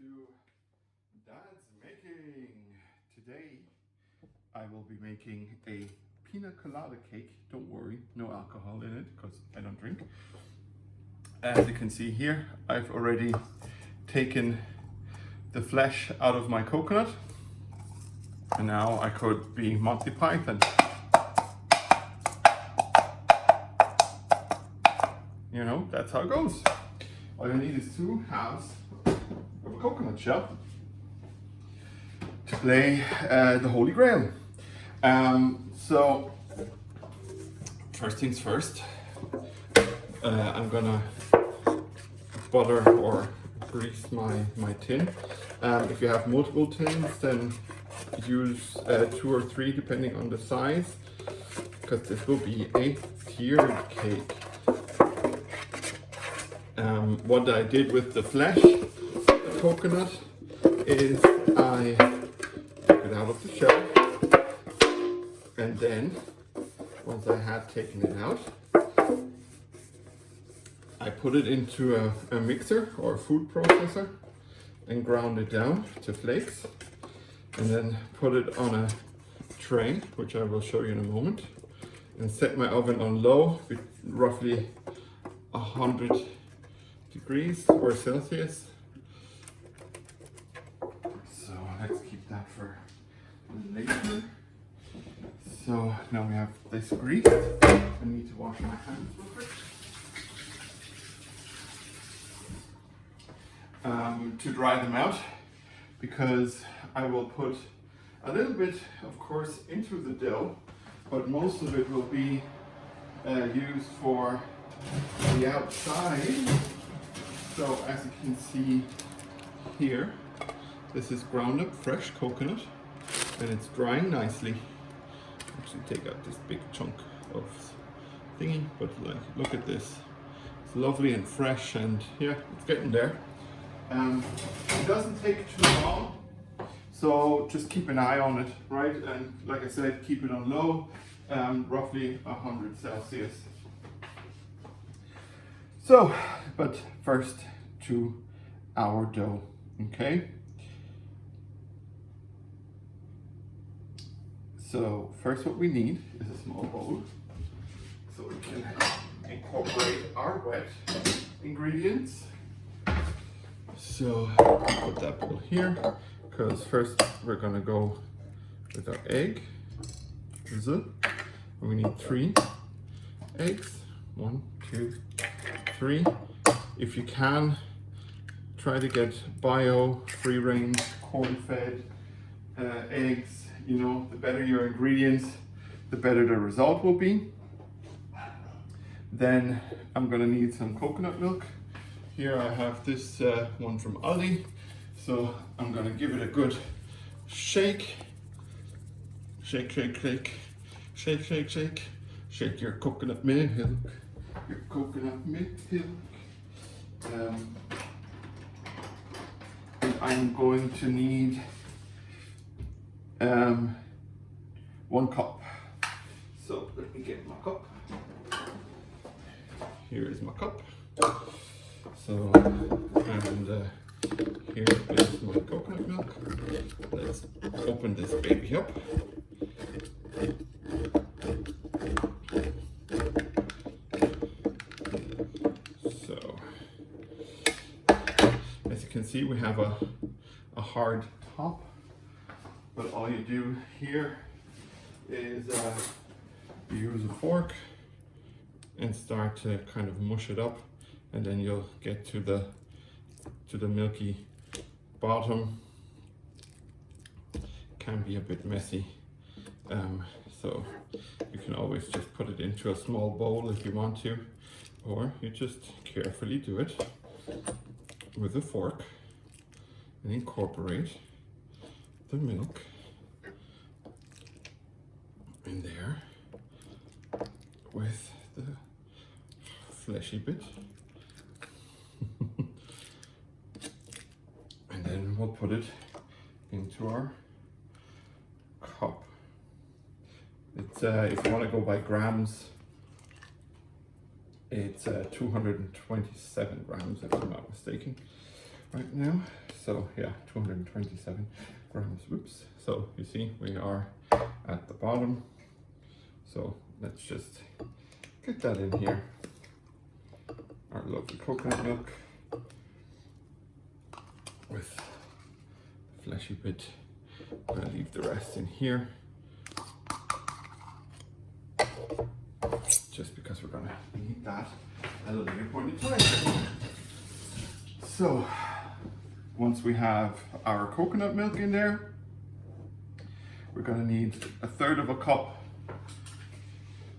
to Dad's Making. Today I will be making a Pina Colada cake. Don't worry, no alcohol in it because I don't drink. As you can see here, I've already taken the flesh out of my coconut, and now I could be Monty Python. You know, that's how it goes. All you need is 2 halves of a coconut shell to play the Holy Grail. So, first things first, I'm gonna butter or grease my tin. If you have multiple tins, then use 2 or 3 depending on the size, because this will be a tiered cake. What I did with the flesh, the coconut, is I took it out of the shell, and then once I had taken it out, I put it into a mixer or a food processor and ground it down to flakes, and then put it on a tray, which I will show you in a moment, and set my oven on low with roughly 100 degrees or Celsius. So let's keep that for later. So now we have this grease. I need to wash my hands real quick. To dry them out, because I will put a little bit, of course, into the dough, but most of it will be used for the outside. So as you can see here, this is ground up fresh coconut, and it's drying nicely. Actually take out this big chunk of thingy, but like, look at this. It's lovely and fresh, and yeah, it's getting there. It doesn't take too long, so just keep an eye on it, right? And like I said, keep it on low, roughly 100 Celsius. So, but first to our dough, okay? So first what we need is a small bowl, so we can incorporate our wet ingredients. So I'll put that bowl here, because first we're gonna go with our egg. And we need 3 eggs. 1, 2, 3. If you can, try to get bio, free range, corn-fed eggs. You know, the better your ingredients, the better the result will be. Then I'm gonna need some coconut milk. Here I have this one from Aldi. So I'm gonna give it a good shake. Shake, shake, shake. Shake, shake, shake. Shake your coconut milk. Your coconut milk. And I'm going to need 1 cup. So let me get my cup. Here is my cup. So, and here is my coconut milk. Let's open this baby up. So, as you can see, we have a hard top, but all you do here is you use a fork and start to kind of mush it up, and then you'll get to the milky bottom. Can be a bit messy, so you can always just put it into a small bowl if you want to, or you just carefully do it with a fork and incorporate the milk in there with the fleshy bit. And then we'll put it into our cup. It's if you want to go by grams, it's 227 grams if I'm not mistaken. right now. So yeah, 227 grams. Whoops. So you see we are at the bottom. So let's just get that in here. Our lovely coconut milk with the fleshy bit. I'm gonna leave the rest in here, just because we're gonna need that at a later point in time. So once we have our coconut milk in there, we're gonna need 1/3 of a cup.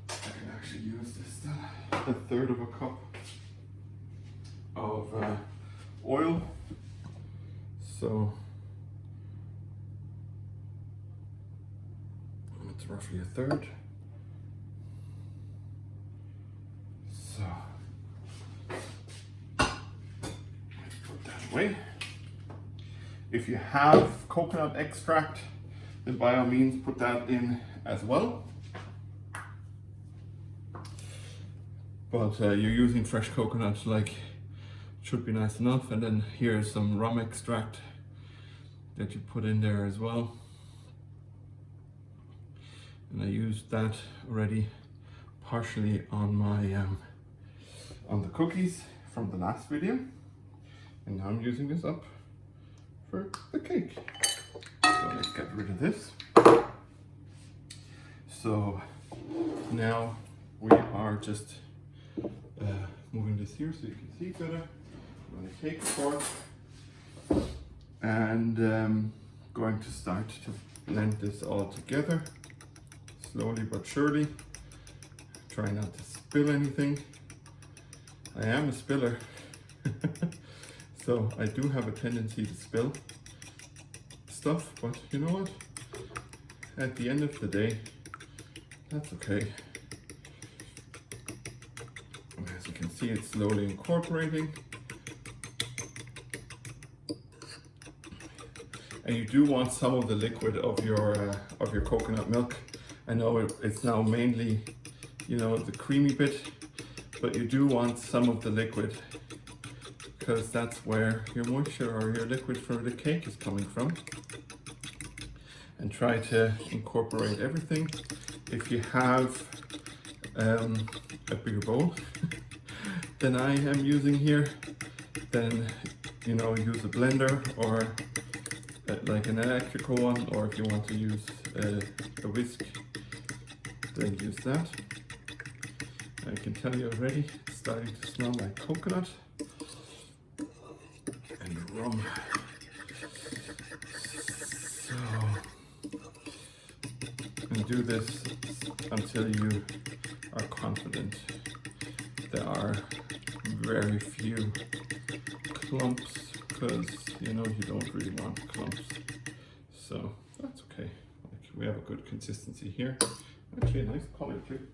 I can actually use this then. 1/3 of a cup of oil. So it's roughly 1/3. So let's put that away. If you have coconut extract, then by all means put that in as well. But you're using fresh coconut, like, should be nice enough. And then here's some rum extract that you put in there as well. And I used that already partially on my on the cookies from the last video, and now I'm using this up for the cake. So let's get rid of this. So now we are just moving this here so you can see better. I'm going to take a fork and going to start to blend this all together, slowly but surely. Try not to spill anything. I am a spiller, so I do have a tendency to spill stuff, but you know what? At the end of the day, that's okay. And as you can see, it's slowly incorporating. And you do want some of the liquid of your coconut milk. I know it's now mainly, you know, the creamy bit, but you do want some of the liquid, because that's where your moisture or your liquid for the cake is coming from. And try to incorporate everything. If you have a bigger bowl than I am using here, then, you know, use a blender or like an electrical one, or if you want to use a whisk, then use that. I can tell you already, it's starting to smell like coconut and rum. So, and do this until you are confident there are very few clumps, because you know you don't really want clumps. So that's okay. Like, we have a good consistency here. Actually, a nice color too.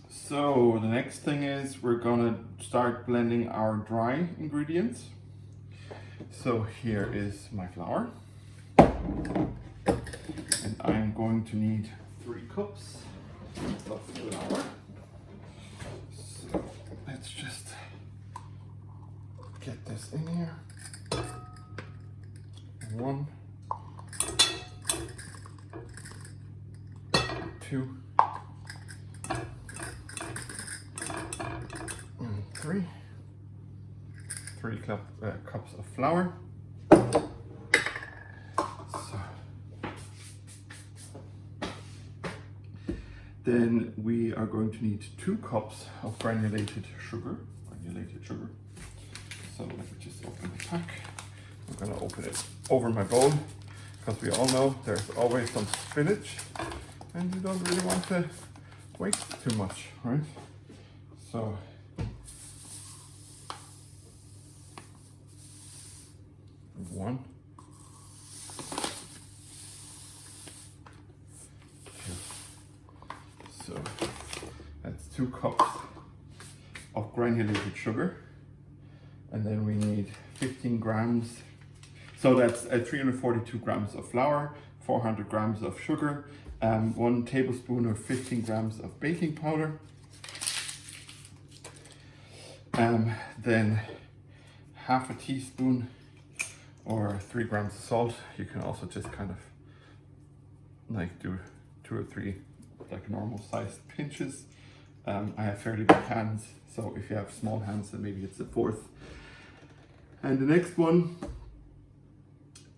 So the next thing is we're gonna start blending our dry ingredients. So here is my flour. And I'm going to need 3 cups of flour. So let's just get this in here. 1, 2, and 3. 3 cups of flour. Then we are going to need 2 cups of granulated sugar. So let me just open the pack. I'm gonna open it over my bowl, because we all know there's always some spillage and you don't really want to waste too much, right? So one, 2. So that's 2 cups of granulated sugar, and then we need 15 grams. So that's 342 grams of flour, 400 grams of sugar, 1 tablespoon or 15 grams of baking powder. Then half a teaspoon or 3 grams of salt. You can also just kind of like do 2 or 3 like normal sized pinches. I have fairly big hands, so if you have small hands, then maybe it's a fourth. And the next one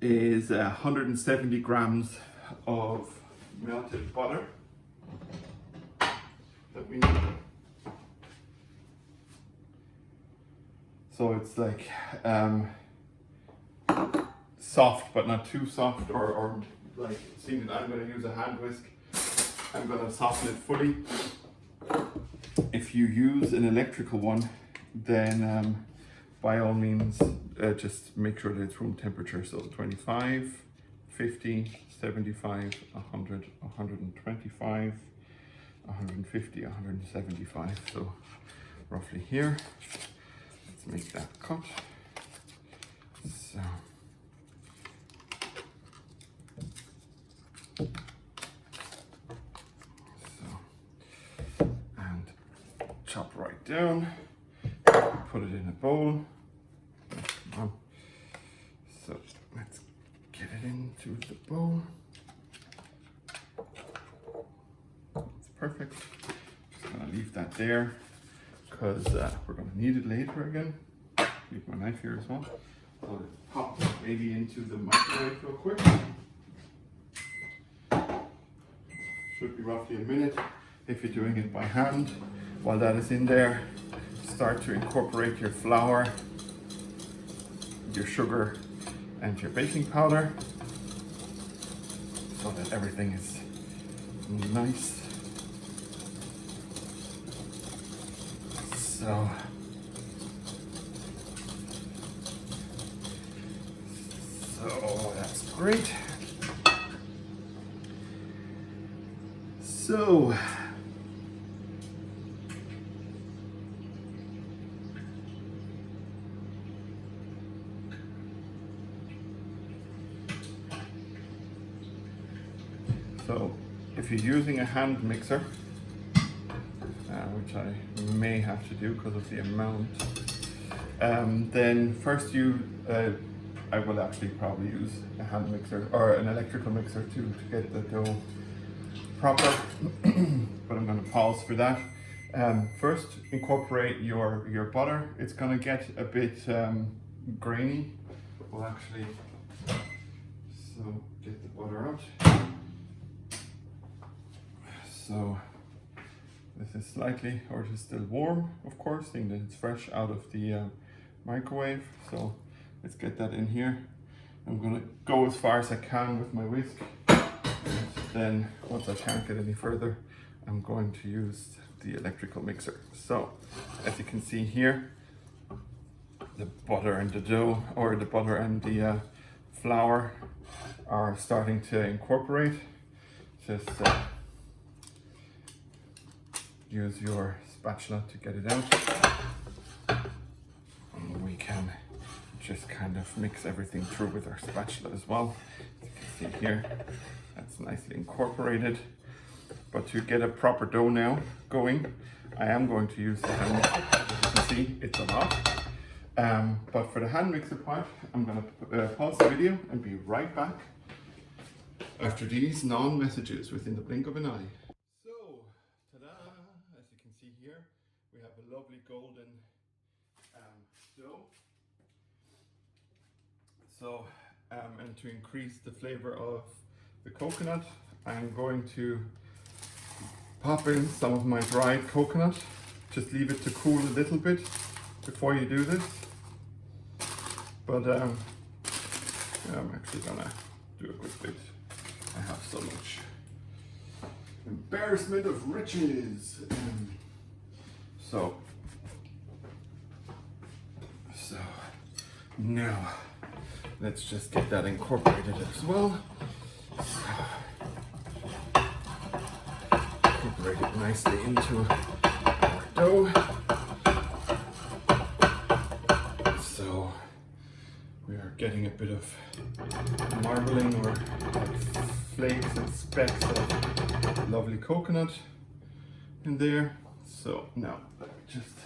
is 170 grams of melted butter that we need. So it's like soft, but not too soft, or like, seeing that I'm going to use a hand whisk, I'm going to soften it fully. If you use an electrical one, then by all means just make sure that it's room temperature, so 25, 50, 75, 100, 125, 150, 175, so roughly here. Let's make that cut. So and chop right down, put it in a bowl. So let's get it into the bowl. It's perfect. Just gonna leave that there because we're gonna need it later again. Leave my knife here as well. I'll pop it maybe into the microwave real quick. Should be roughly a minute if you're doing it by hand. While that is in there, start to incorporate your flour, your sugar, and your baking powder so that everything is nice. So that's great. So if you're using a hand mixer, which I may have to do because of the amount, then first I will actually probably use a hand mixer or an electrical mixer to get the dough proper, but I'm going to pause for that. First, incorporate your butter. It's going to get a bit grainy. We'll actually, so get the butter out. So this is slightly, or it is still warm, of course, seeing that it's fresh out of the microwave. So let's get that in here. I'm going to go as far as I can with my whisk. Then once I can't get any further, I'm going to use the electrical mixer. So as you can see here, the butter and the dough, or the butter and the flour are starting to incorporate. Just use your spatula to get it out. And we can just kind of mix everything through with our spatula as well. As you can see here, that's nicely incorporated. But to get a proper dough now going, I am going to use the hand mixer. As you can see, it's a lot. But for the hand mixer part, I'm going to pause the video and be right back after these non-messages within the blink of an eye. So, ta-da! As you can see here, we have a lovely golden dough. So, and to increase the flavor of the coconut, I'm going to pop in some of my dried coconut. Just leave it to cool a little bit before you do this. But I'm actually gonna do a good bit. I have so much embarrassment of riches. So now let's just get that incorporated as well. Incorporate it nicely into our dough. So we are getting a bit of marbling or like flakes and specks of lovely coconut in there. So now let me just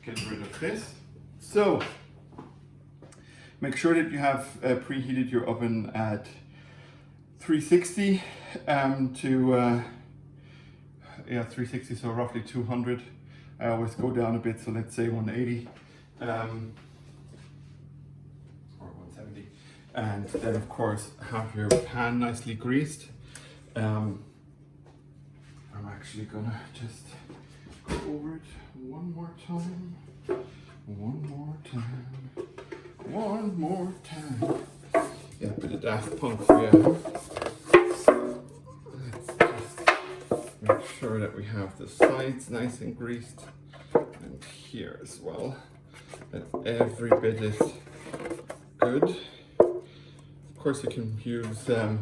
get rid of this. So Make sure that you have preheated your oven at 360 to 360, so roughly 200. I always go down a bit, so let's say 180 or 170. And then of course have your pan nicely greased. I'm actually gonna just go over it one more time. One more time. Yeah, a bit of Daft Punk for you. So let's just make sure that we have the sides nice and greased, and here as well, that every bit is good. Of course you can use I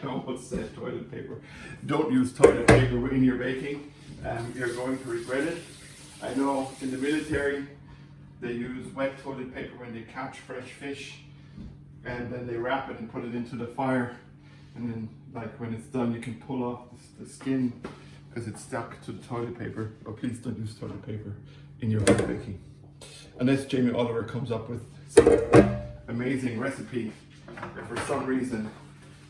almost said toilet paper. Don't use toilet paper in your baking. You're going to regret it. I know in the military they use wet toilet paper when they catch fresh fish, and then they wrap it and put it into the fire, and then like when it's done you can pull off the skin because it's stuck to the toilet paper. But please don't use toilet paper in your baking unless Jamie Oliver comes up with some amazing recipe that for some reason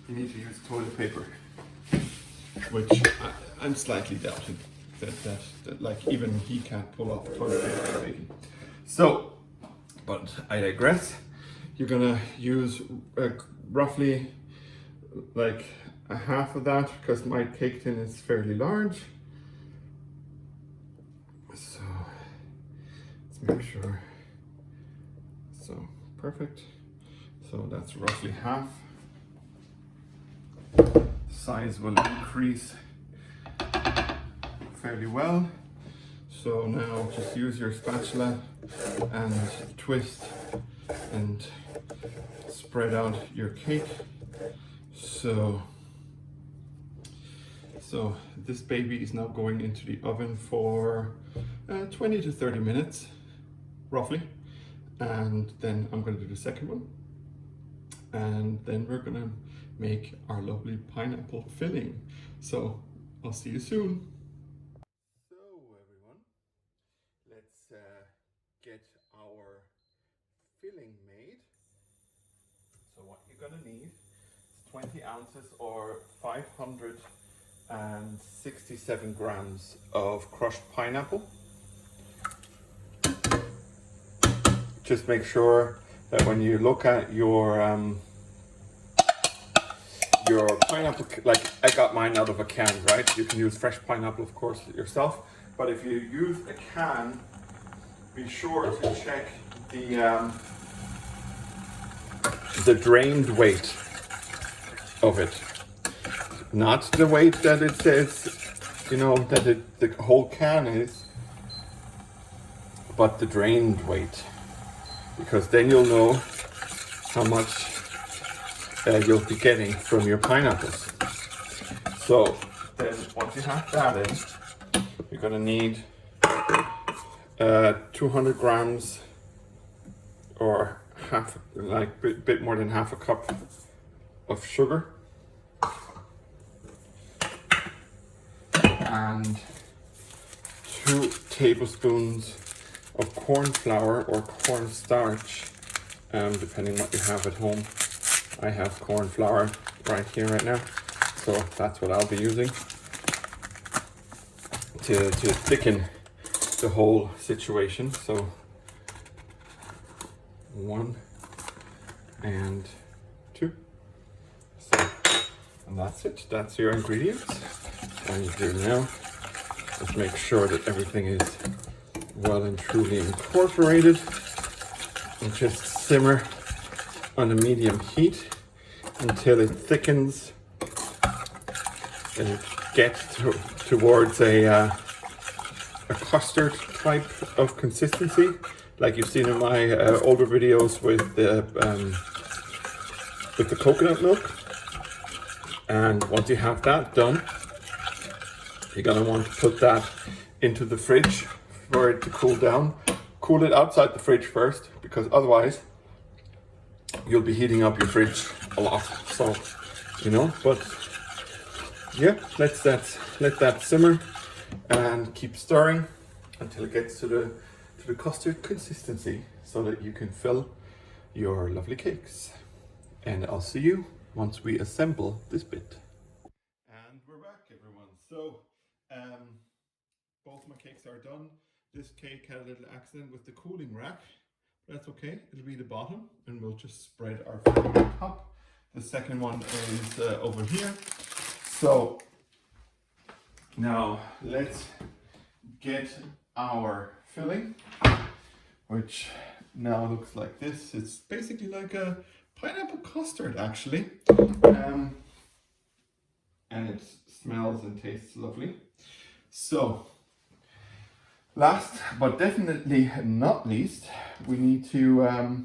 you need to use toilet paper, which I'm slightly doubting that like even he can't pull off toilet paper in baking. So, but I digress. You're gonna use roughly like a half of that because my cake tin is fairly large. So let's make sure. So perfect. So that's roughly half. The size will increase fairly well. So now just use your spatula and twist and spread out your cake. So this baby is now going into the oven for 20 to 30 minutes, roughly. And then I'm going to do the second one. And then we're going to make our lovely pineapple filling. So I'll see you soon. So everyone, let's get our filling made. So what you're going to need is 20 ounces or 567 grams of crushed pineapple. Just make sure that when you look at your pineapple, like I got mine out of a can, right? You can use fresh pineapple, of course, yourself. But if you use a can, be sure to check the drained weight of it. Not the weight that it says, you know, that the whole can is, but the drained weight. Because then you'll know how much you'll be getting from your pineapples. So then once you have that in, you're gonna need 200 grams or bit more than half a cup of sugar and 2 tablespoons of corn flour or cornstarch, depending what you have at home. I have corn flour right here right now, so that's what I'll be using to thicken the whole situation. So 1 and 2. So, and that's it. That's your ingredients. And you do now is make sure that everything is well and truly incorporated, and just simmer on a medium heat until it thickens and it gets towards a custard type of consistency, like you've seen in my older videos with the coconut milk. And once you have that done, you're gonna want to put that into the fridge for it to cool down. Cool it outside the fridge first, because otherwise you'll be heating up your fridge a lot. So, you know, but yeah, let that simmer and keep stirring until it gets to to the custard consistency so that you can fill your lovely cakes. And I'll see you once we assemble this bit. And we're back, everyone. So both my cakes are done. This cake had a little accident with the cooling rack, but that's okay. It'll be the bottom and we'll just spread our filling on top. The second one is over here. So now let's get our filling, which now looks like this. It's basically like a pineapple custard actually, and it smells and tastes lovely. So last but definitely not least, we need to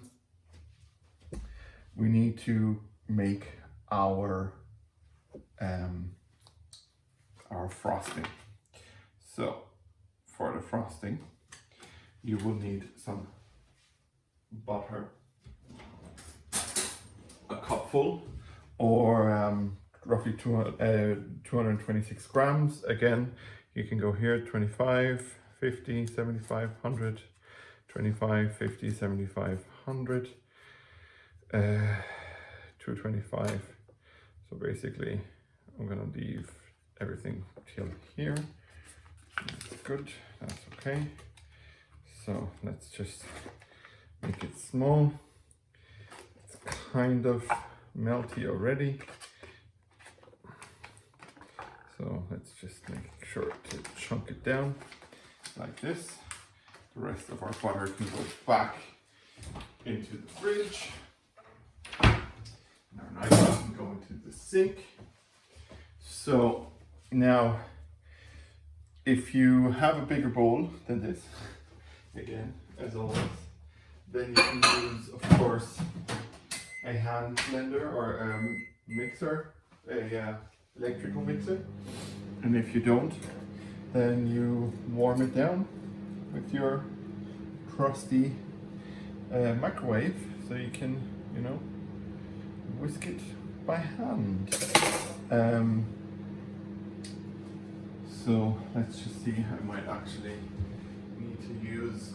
make our frosting. So for the frosting, you will need some butter, a cupful, or roughly 226 grams. Again, you can go here 25, 50, 75, 100, 25, 50, 75, 100, 225. So basically, I'm gonna leave everything till here. That's good, that's okay. So let's just make it small. It's kind of melty already. So let's just make sure to chunk it down like this. The rest of our butter can go back into the fridge. And our knife can go into the sink. So now, if you have a bigger bowl than this, again, as always, then you can use, of course, a hand blender or a mixer, a electrical mixer. And if you don't, then you warm it down with your trusty microwave, so you can, you know, whisk it by hand. So let's just see. I might actually need to use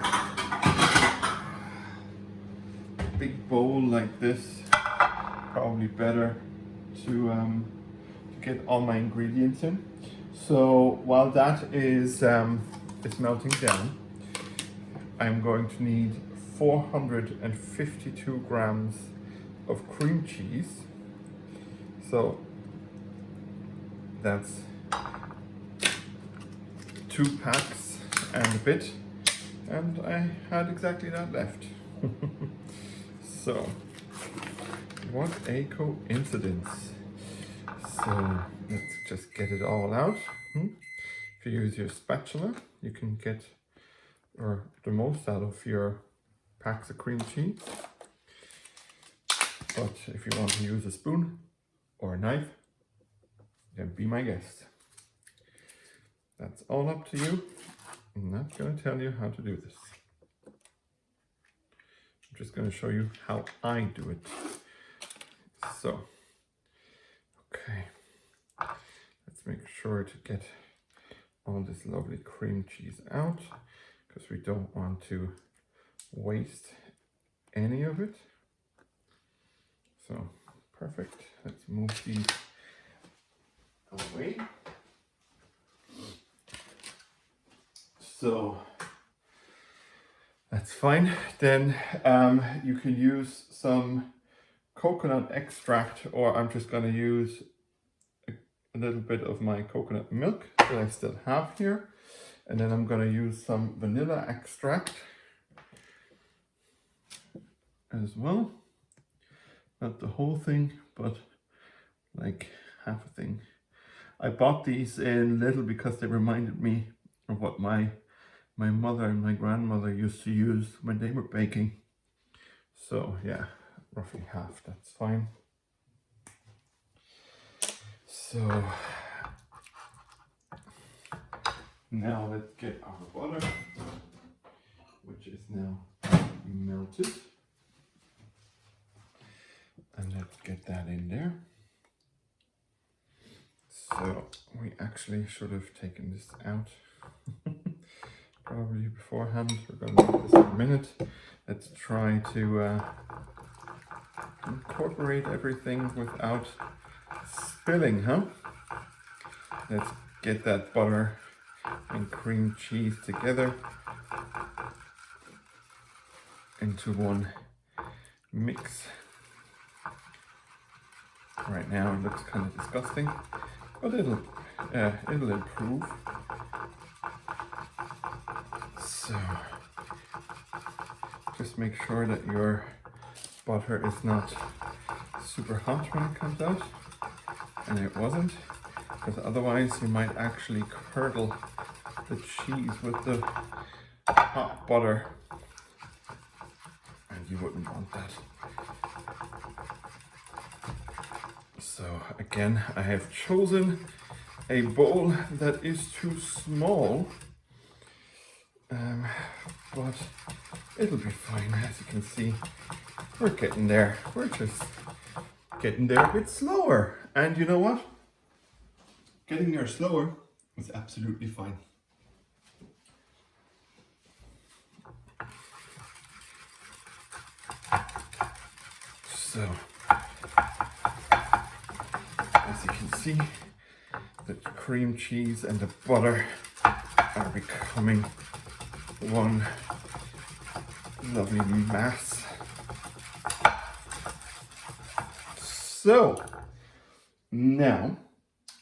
a big bowl like this. Probably better to get all my ingredients in. So while that is melting down, I'm going to need 452 grams of cream cheese. So that's 2 packs and a bit, and I had exactly that left. So what a coincidence. So let's just get it all out. If you use your spatula, you can get the most out of your packs of cream cheese. But if you want to use a spoon or a knife, then be my guest. That's all up to you. I'm not going to tell you how to do this. I'm just going to show you how I do it. So, okay. Let's make sure to get all this lovely cream cheese out, because we don't want to waste any of it. So, perfect. Let's move these away. So that's fine. Then you can use some coconut extract, or I'm just going to use a little bit of my coconut milk that I still have here. And then I'm going to use some vanilla extract as well. Not the whole thing, but like half a thing. I bought these in little because they reminded me of what my mother and my grandmother used to use when they were baking. So yeah, roughly half, that's fine. So now let's get our butter, which is now melted. And let's get that in there. So we actually should have taken this out probably beforehand. We're going to do this in a minute. Let's try to incorporate everything without spilling, huh? Let's get that butter and cream cheese together into one mix. Right now it looks kind of disgusting, but it'll improve. So just make sure that your butter is not super hot when it comes out, and it wasn't, because otherwise you might actually curdle the cheese with the hot butter, and you wouldn't want that. So again, I have chosen a bowl that is too small, but it'll be fine. As you can see, we're getting there. We're just getting there a bit slower. And you know what? Getting there slower is absolutely fine. So, as you can see, the cream cheese and the butter are becoming one lovely mass. So, now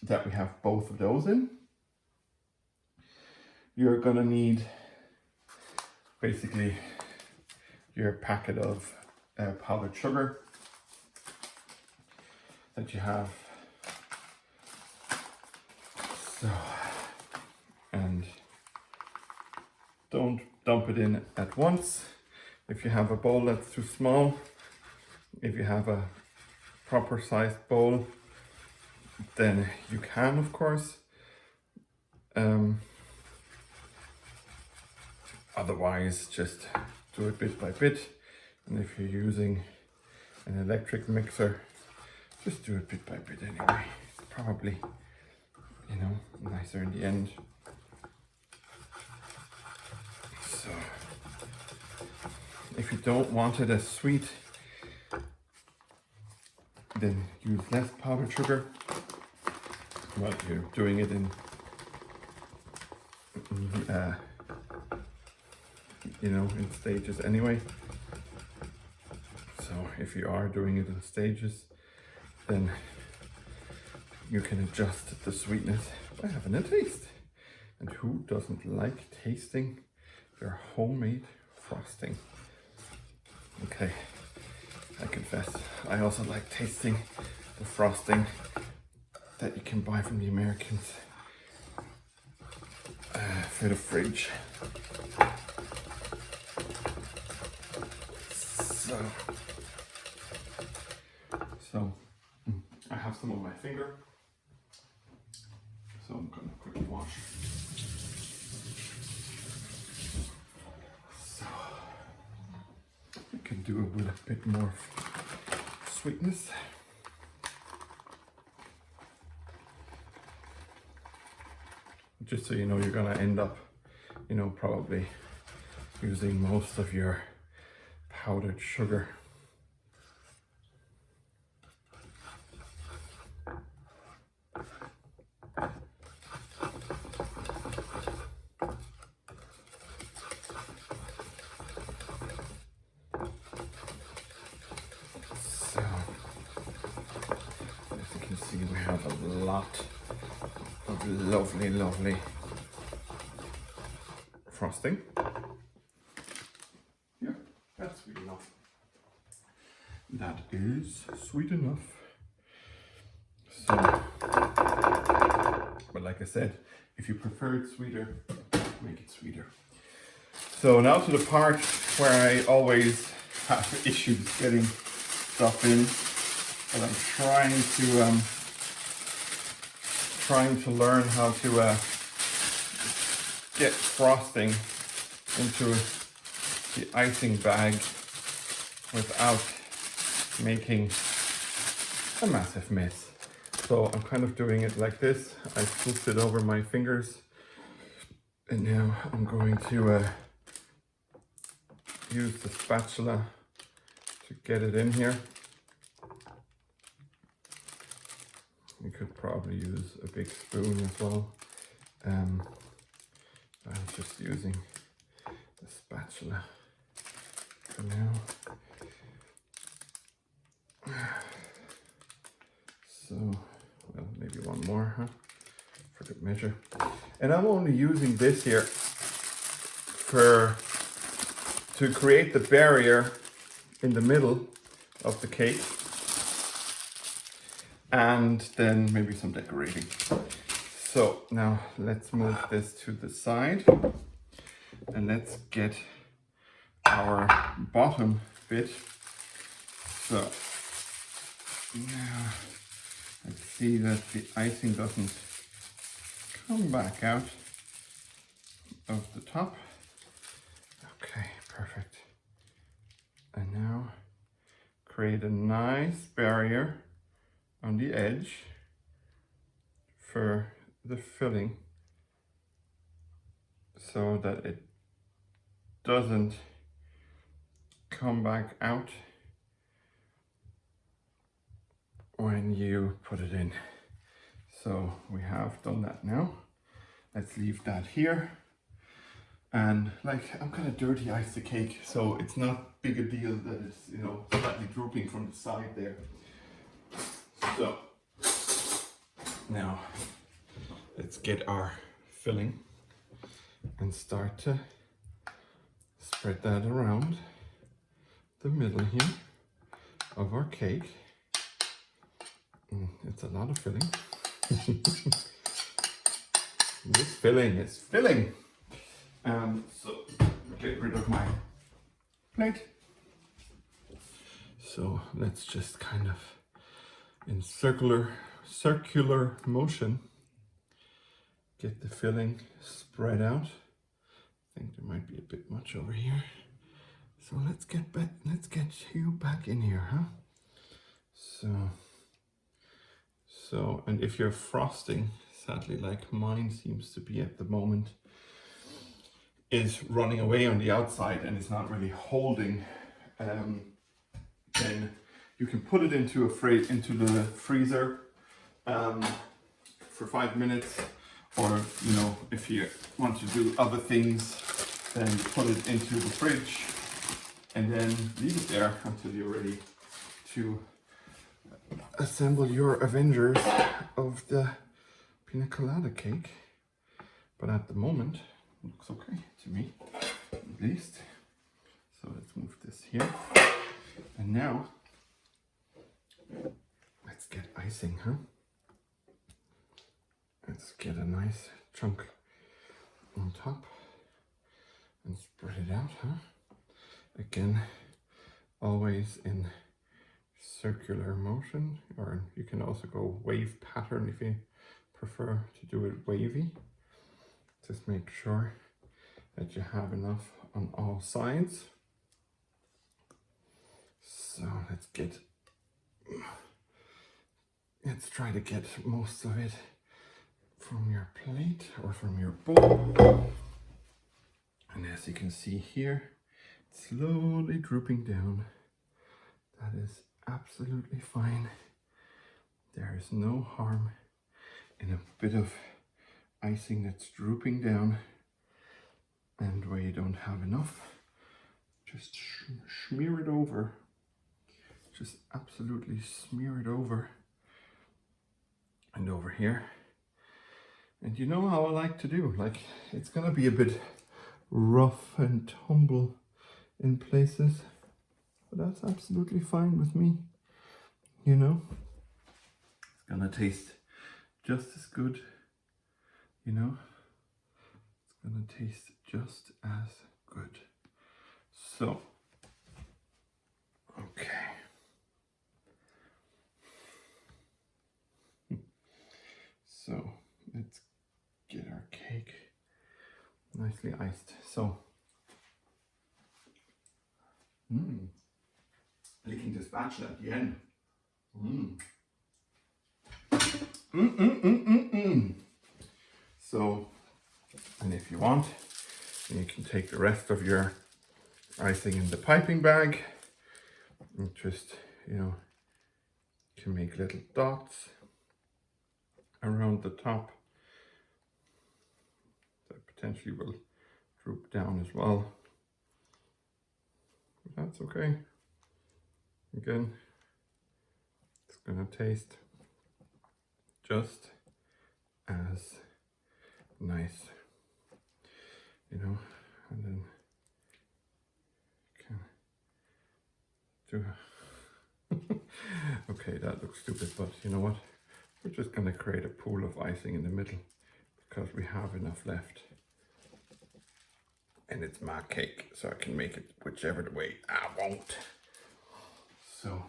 that we have both of those in, you're gonna need basically your packet of powdered sugar that you have. So, and don't dump it in at once. If you have a bowl that's too small, if you have a proper sized bowl, then you can, of course. Otherwise, just do it bit by bit. And if you're using an electric mixer, just do it bit by bit anyway. It's probably, you know, nicer in the end. So, if you don't want it as sweet, then use less powdered sugar. Well, you're doing it in, you know, in stages anyway. So if you are doing it in stages, then you can adjust the sweetness by having a taste. And who doesn't like tasting their homemade frosting? Okay, I confess, I also like tasting the frosting that you can buy from the Americans for the fridge. So I have some on my finger, so I'm gonna quickly wash. So I can do it with a bit more sweetness. Just so you know, you're gonna end up, you know, probably using most of your powdered sugar. So, as you can see, we have a lot of lovely frosting. Yeah, that's sweet enough. That is sweet enough. So, but like I said, if you prefer it sweeter, make it sweeter. So now to the part where I always have issues getting stuff in, but I'm trying to learn how to get frosting into the icing bag without making a massive mess. So I'm kind of doing it like this. I scooped it over my fingers And now I'm going to use the spatula to get it in here. You could probably use a big spoon as well. I'm just using the spatula for now. So, well, maybe one more, huh? For good measure. And I'm only using this here to create the barrier in the middle of the cake. And then maybe some decorating. So now let's move this to the side and let's get our bottom bit. So now let's see that the icing doesn't come back out of the top. Okay, perfect. And now create a nice barrier on the edge for the filling so that it doesn't come back out when you put it in. So we have done that now. Let's leave that here. And like, I'm gonna dirty ice the cake, so it's not big a deal that it's, you know, slightly drooping from the side there. So now let's get our filling and start to spread that around the middle here of our cake. It's a lot of filling. This filling is filling. So get rid of my plate. So let's just kind of in circular motion get the filling spread out. I think there might be a bit much over here. So let's get you back in here, huh? So and if you're frosting, sadly like mine seems to be at the moment, is running away on the outside and it's not really holding, then you can put it into the freezer for 5 minutes, or you know, if you want to do other things, then put it into the fridge and then leave it there until you're ready to assemble your Avengers of the Pina Colada cake. But at the moment, it looks okay to me, at least. So let's move this here. And now, let's get icing, huh? Let's get a nice chunk on top and spread it out, huh? Again, always in circular motion, or you can also go wave pattern if you prefer to do it wavy. Just make sure that you have enough on all sides. So let's try to get most of it from your plate or from your bowl. And as you can see here, it's slowly drooping down. That is absolutely fine. There is no harm in a bit of icing that's drooping down, and where you don't have enough, just smear it over. Just absolutely smear it over and over here. And you know how I like to do, like, it's gonna be a bit rough and tumble in places, but that's absolutely fine with me, you know. It's gonna taste just as good, you know. It's gonna taste just as good. So, okay. So let's get our cake nicely iced. So, licking the spatula at the end. So And if you want, you can take the rest of your icing in the piping bag and just, you know, you can make little dots around the top that potentially will droop down as well. But that's okay. Again, it's gonna taste just as nice, you know, and then you can do okay, that looks stupid, but you know what? We're just gonna create a pool of icing in the middle because we have enough left. And it's my cake, so I can make it whichever way I want. So,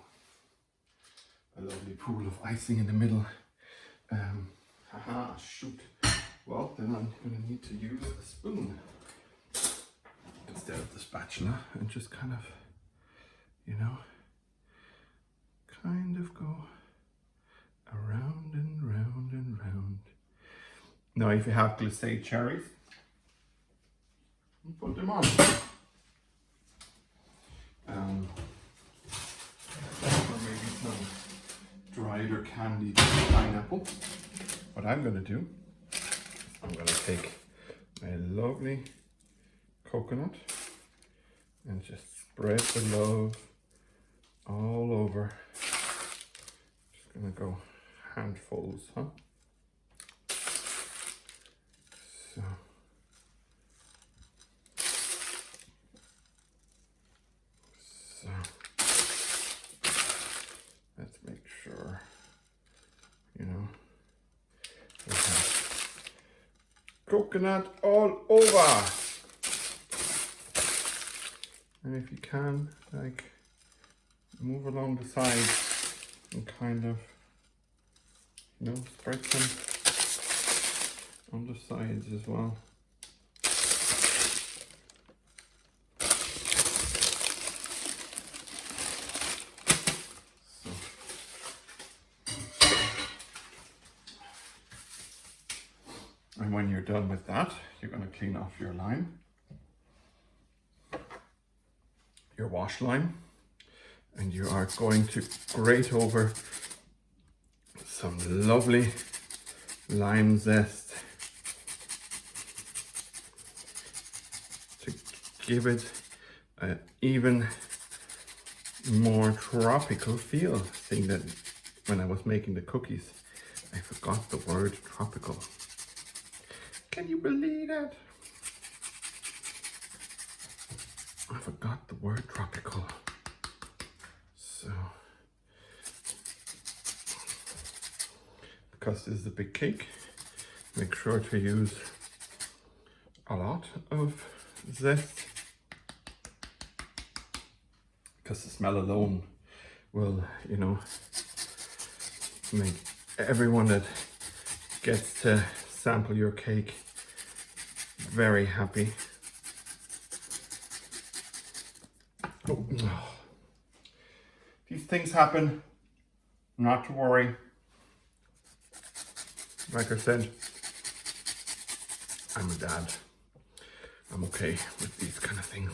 a lovely pool of icing in the middle. Haha, shoot. Well, then I'm gonna need to use a spoon instead of the spatula and just kind of, you know, kind of go around and round and round. Now, if you have glacé cherries, put them on. Or maybe some dried or candied pineapple. What I'm gonna do, I'm gonna take my lovely coconut and just spread the love all over. Just gonna go handfuls, huh? So. Let's make sure, you know, we have coconut all over. And if you can, like, move along the sides and kind of, you know, spread some on the sides as well. And when you're done with that, you're going to clean off your lime, your wash lime, and you are going to grate over some lovely lime zest to give it an even more tropical feel. Seeing that when I was making the cookies, I forgot the word tropical. Can you believe that? I forgot the word tropical. So, because this is a big cake, make sure to use a lot of zest, because the smell alone will, you know, make everyone that gets to sample your cake very happy. Oh. These things happen, not to worry. Like I said, I'm a dad. I'm okay with these kind of things.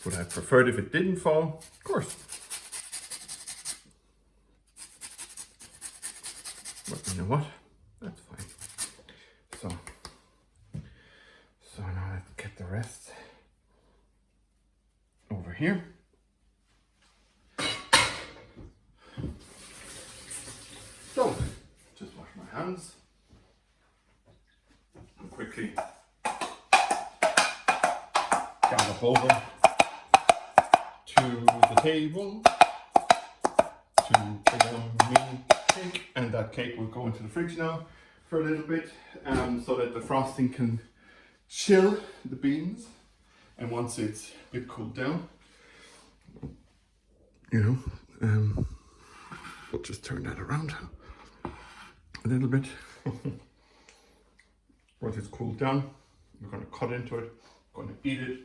Would I prefer if it didn't fall? Of course. But you know what? That's fine. So now let's get the rest over here. So, just wash my hands and quickly gallop over to the table to put on me cake, and that cake will go into the fridge now for a little bit, so that the frosting can chill the beans, and once it's a bit cooled down, you know, we'll just turn that around a little bit. Once it's cooled down, we're going to cut into it, going to eat it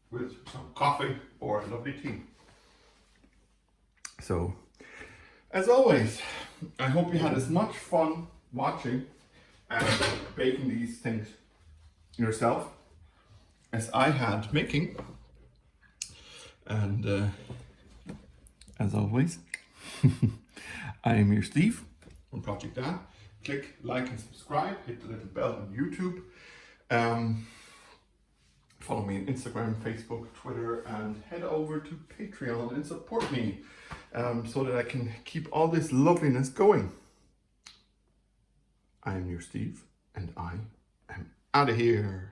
with some coffee or a lovely tea. So, as always, I hope you had as much fun watching and baking these things yourself, as I had making. And as always, I am your Steve from Project D.A.D. Click like and subscribe, hit the little bell on YouTube. Follow me on Instagram, Facebook, Twitter, and head over to Patreon and support me so that I can keep all this loveliness going. I am your Steve, and I am out of here.